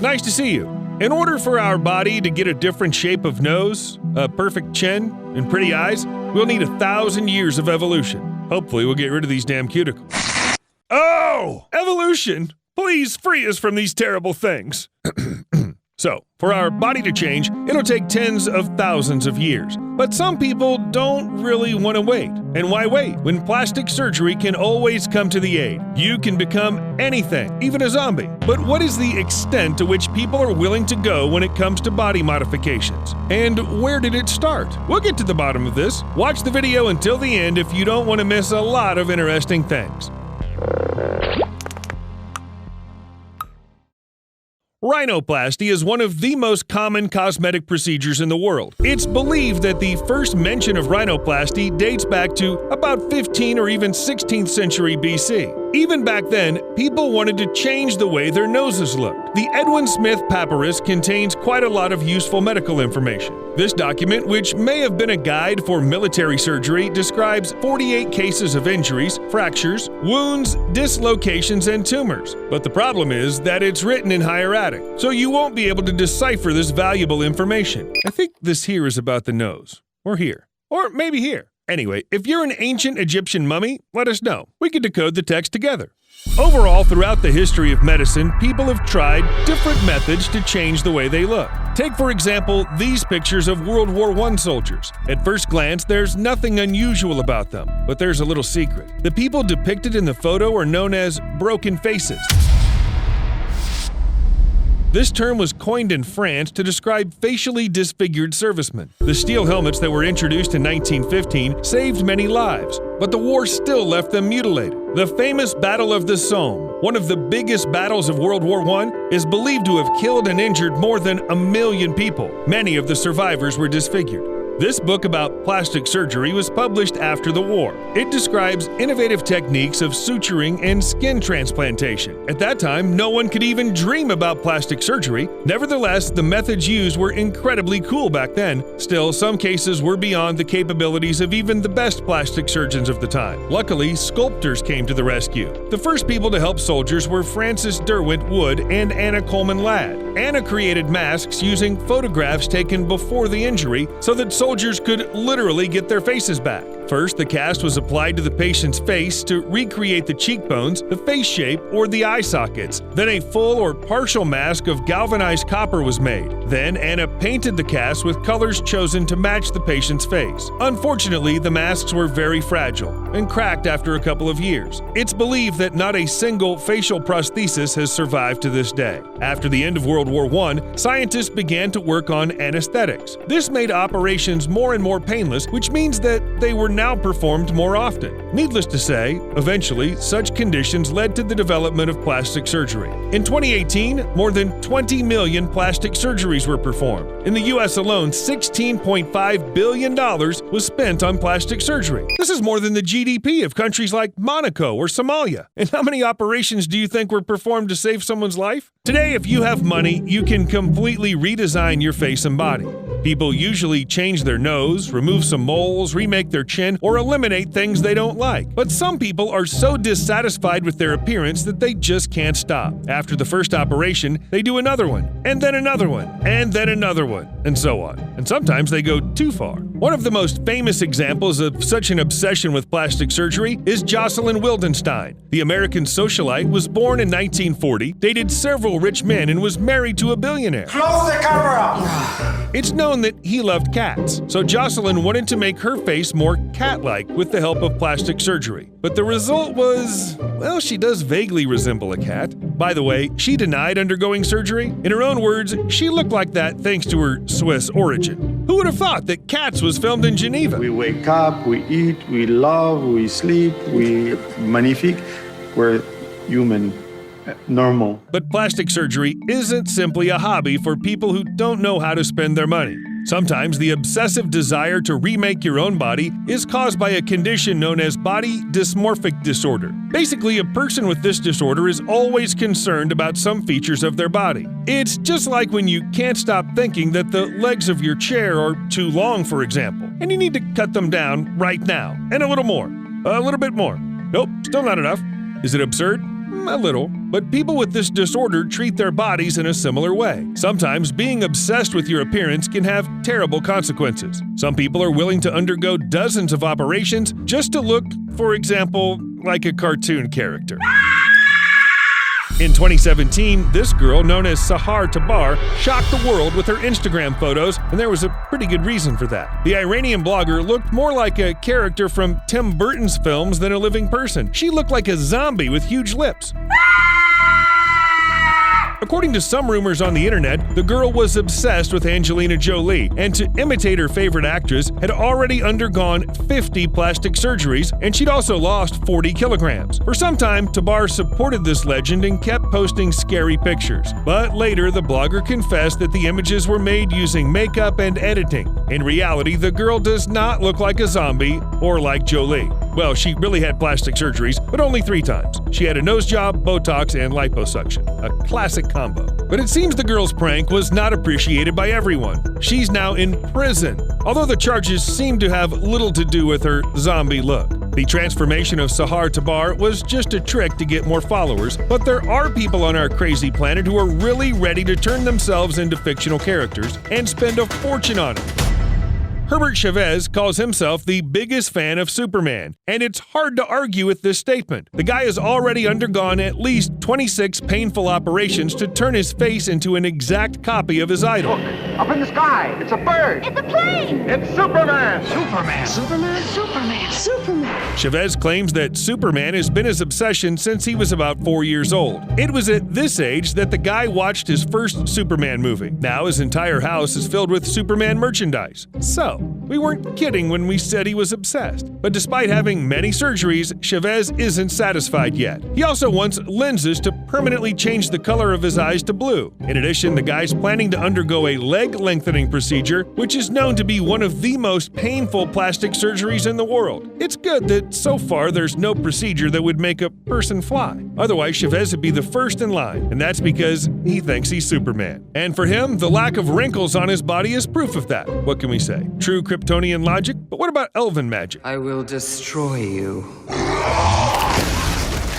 Nice to see you. In order for our body to get a different shape of nose, a perfect chin, and pretty eyes, we'll need 1,000 years of evolution. Hopefully we'll get rid of these damn cuticles. Oh! Evolution! Please free us from these terrible things. So, for our body to change, it'll take tens of thousands of years. But some people don't really want to wait. And why wait when plastic surgery can always come to the aid? You can become anything, even a zombie. But what is the extent to which people are willing to go when it comes to body modifications? And where did it start? We'll get to the bottom of this. Watch the video until the end if you don't want to miss a lot of interesting things. Rhinoplasty is one of the most common cosmetic procedures in the world. It's believed that the first mention of rhinoplasty dates back to about 15th or even 16th century BC. Even back then, people wanted to change the way their noses looked. The Edwin Smith Papyrus contains quite a lot of useful medical information. This document, which may have been a guide for military surgery, describes 48 cases of injuries, fractures, wounds, dislocations, and tumors. But the problem is that it's written in hieratic, so you won't be able to decipher this valuable information. I think this here is about the nose. Or here. Or maybe here. Anyway, if you're an ancient Egyptian mummy, let us know. We can decode the text together. Overall, throughout the history of medicine, people have tried different methods to change the way they look. Take, for example, these pictures of World War I soldiers. At first glance, there's nothing unusual about them, but there's a little secret. The people depicted in the photo are known as broken faces. This term was coined in France to describe facially disfigured servicemen. The steel helmets that were introduced in 1915 saved many lives, but the war still left them mutilated. The famous Battle of the Somme, one of the biggest battles of World War I, is believed to have killed and injured more than 1 million people. Many of the survivors were disfigured. This book about plastic surgery was published after the war. It describes innovative techniques of suturing and skin transplantation. At that time, no one could even dream about plastic surgery. Nevertheless, the methods used were incredibly cool back then. Still, some cases were beyond the capabilities of even the best plastic surgeons of the time. Luckily, sculptors came to the rescue. The first people to help soldiers were Frances Derwent Wood and Anna Coleman Ladd. Anna created masks using photographs taken before the injury so that soldiers could literally get their faces back. First, the cast was applied to the patient's face to recreate the cheekbones, the face shape, or the eye sockets. Then a full or partial mask of galvanized copper was made. Then Anna painted the cast with colors chosen to match the patient's face. Unfortunately, the masks were very fragile and cracked after a couple of years. It's believed that not a single facial prosthesis has survived to this day. After the end of World War I, scientists began to work on anesthetics. This made operations more and more painless, which means that they were now performed more often. Needless to say, eventually, such conditions led to the development of plastic surgery. In 2018, more than 20 million plastic surgeries were performed. In the US alone, $16.5 billion was spent on plastic surgery. This is more than the GDP of countries like Monaco or Somalia. And how many operations do you think were performed to save someone's life? Today, if you have money, you can completely redesign your face and body. People usually change their nose, remove some moles, remake their chin, or eliminate things they don't like. But some people are so dissatisfied with their appearance that they just can't stop. After the first operation, they do another one, and then another one, and then another one, and so on. And sometimes they go too far. One of the most famous examples of such an obsession with plastic surgery is Jocelyn Wildenstein. The American socialite was born in 1940, dated several rich men, and was married to a billionaire. Close the camera! It's known that he loved cats, so Jocelyn wanted to make her face more cat-like with the help of plastic surgery. But the result was, well, she does vaguely resemble a cat. By the way, she denied undergoing surgery. In her own words, she looked like that thanks to her Swiss origin. Who would have thought that Cats was filmed in Geneva? We wake up, we eat, we love, we sleep, we magnifique. We're human. Normal. But plastic surgery isn't simply a hobby for people who don't know how to spend their money. Sometimes the obsessive desire to remake your own body is caused by a condition known as body dysmorphic disorder. Basically, a person with this disorder is always concerned about some features of their body. It's just like when you can't stop thinking that the legs of your chair are too long, for example, and you need to cut them down right now, and a little more, a little bit more. Nope, still not enough. Is it absurd? A little. But people with this disorder treat their bodies in a similar way. Sometimes being obsessed with your appearance can have terrible consequences. Some people are willing to undergo dozens of operations just to look, for example, like a cartoon character. In 2017, this girl, known as Sahar Tabar, shocked the world with her Instagram photos, and there was a pretty good reason for that. The Iranian blogger looked more like a character from Tim Burton's films than a living person. She looked like a zombie with huge lips. According to some rumors on the internet, the girl was obsessed with Angelina Jolie, and to imitate her favorite actress, had already undergone 50 plastic surgeries, and she'd also lost 40 kilograms. For some time, Tabar supported this legend and kept posting scary pictures. But later, the blogger confessed that the images were made using makeup and editing. In reality, the girl does not look like a zombie or like Jolie. Well, she really had plastic surgeries, but only 3 times. She had a nose job, Botox, and liposuction. A classic combo. But it seems the girl's prank was not appreciated by everyone. She's now in prison, although the charges seem to have little to do with her zombie look. The transformation of Sahar Tabar was just a trick to get more followers, but there are people on our crazy planet who are really ready to turn themselves into fictional characters and spend a fortune on it. Herbert Chavez calls himself the biggest fan of Superman, and it's hard to argue with this statement. The guy has already undergone at least 26 painful operations to turn his face into an exact copy of his idol. Look, up in the sky. It's a bird. It's a plane! It's Superman. Superman! Superman! Superman! Superman! Chavez claims that Superman has been his obsession since he was about 4 years old. It was at this age that the guy watched his first Superman movie. Now his entire house is filled with Superman merchandise. So, we weren't kidding when we said he was obsessed. But despite having many surgeries, Chavez isn't satisfied yet. He also wants lenses to permanently change the color of his eyes to blue. In addition, the guy's planning to undergo a leg lengthening procedure, which is known to be one of the most painful plastic surgeries in the world. It's good that so far there's no procedure that would make a person fly. Otherwise, Chavez would be the first in line, and that's because he thinks he's Superman. And for him, the lack of wrinkles on his body is proof of that. What can we say? True Kryptonian logic? But what about elven magic? I will destroy you.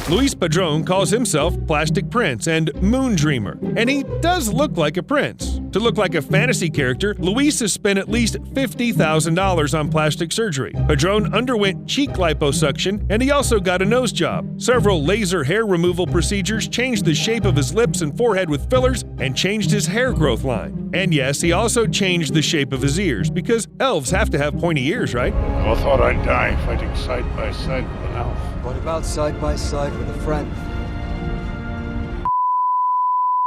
Luis Padron calls himself Plastic Prince and Moon Dreamer, and he does look like a prince. To look like a fantasy character, Luis has spent at least $50,000 on plastic surgery. Padron underwent cheek liposuction, and he also got a nose job. Several laser hair removal procedures changed the shape of his lips and forehead with fillers and changed his hair growth line. And yes, he also changed the shape of his ears, because elves have to have pointy ears, right? I thought I'd die fighting side by side with an elf. What about side by side with a friend?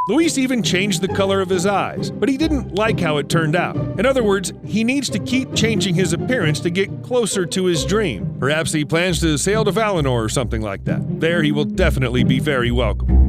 Luis even changed the color of his eyes, but he didn't like how it turned out. In other words, he needs to keep changing his appearance to get closer to his dream. Perhaps he plans to sail to Valinor or something like that. There he will definitely be very welcome.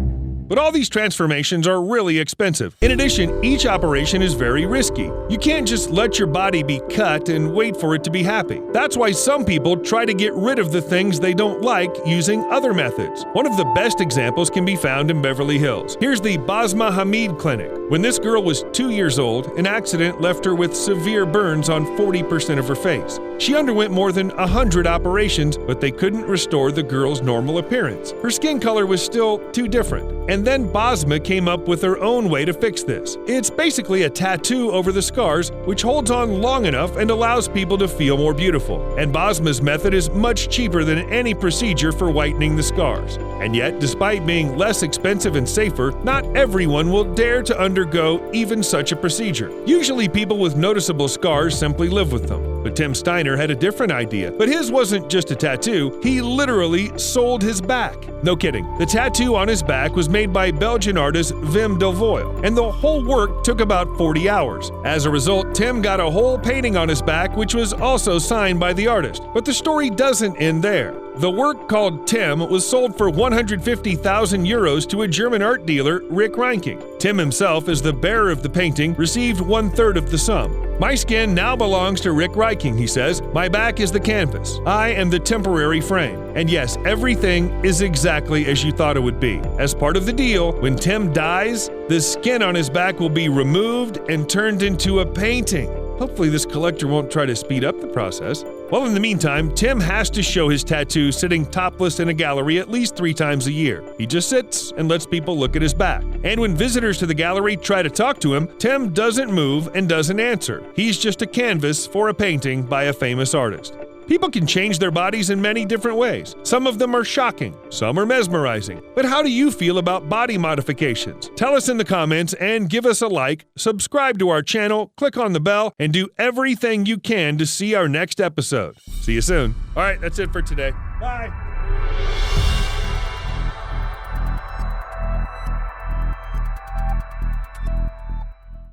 But all these transformations are really expensive. In addition, each operation is very risky. You can't just let your body be cut and wait for it to be happy. That's why some people try to get rid of the things they don't like using other methods. One of the best examples can be found in Beverly Hills. Here's the Basma Hamid Clinic. When this girl was 2 years old, an accident left her with severe burns on 40% of her face. She underwent more than 100 operations, but they couldn't restore the girl's normal appearance. Her skin color was still too different. And then Basma came up with her own way to fix this. It's basically a tattoo over the scars, which holds on long enough and allows people to feel more beautiful. And Basma's method is much cheaper than any procedure for whitening the scars. And yet, despite being less expensive and safer, not everyone will dare to undergo even such a procedure. Usually people with noticeable scars simply live with them. But Tim Steiner had a different idea. But his wasn't just a tattoo, he literally sold his back. No kidding. The tattoo on his back was made by Belgian artist Wim Delvoye, and the whole work took about 40 hours. As a result, Tim got a whole painting on his back, which was also signed by the artist. But the story doesn't end there. The work, called Tim, was sold for 150,000 euros to a German art dealer, Rick Reinking. Tim himself, as the bearer of the painting, received 1/3 of the sum. "My skin now belongs to Rick Reinking," he says. "My back is the canvas. I am the temporary frame. And yes, everything is exactly as you thought it would be. As part of the deal, when Tim dies, the skin on his back will be removed and turned into a painting." Hopefully this collector won't try to speed up the process. Well, in the meantime, Tim has to show his tattoo sitting topless in a gallery at least 3 times a year. He just sits and lets people look at his back. And when visitors to the gallery try to talk to him, Tim doesn't move and doesn't answer. He's just a canvas for a painting by a famous artist. People can change their bodies in many different ways. Some of them are shocking, some are mesmerizing. But how do you feel about body modifications? Tell us in the comments and give us a like, subscribe to our channel, click on the bell, and do everything you can to see our next episode. See you soon. All right, that's it for today. Bye.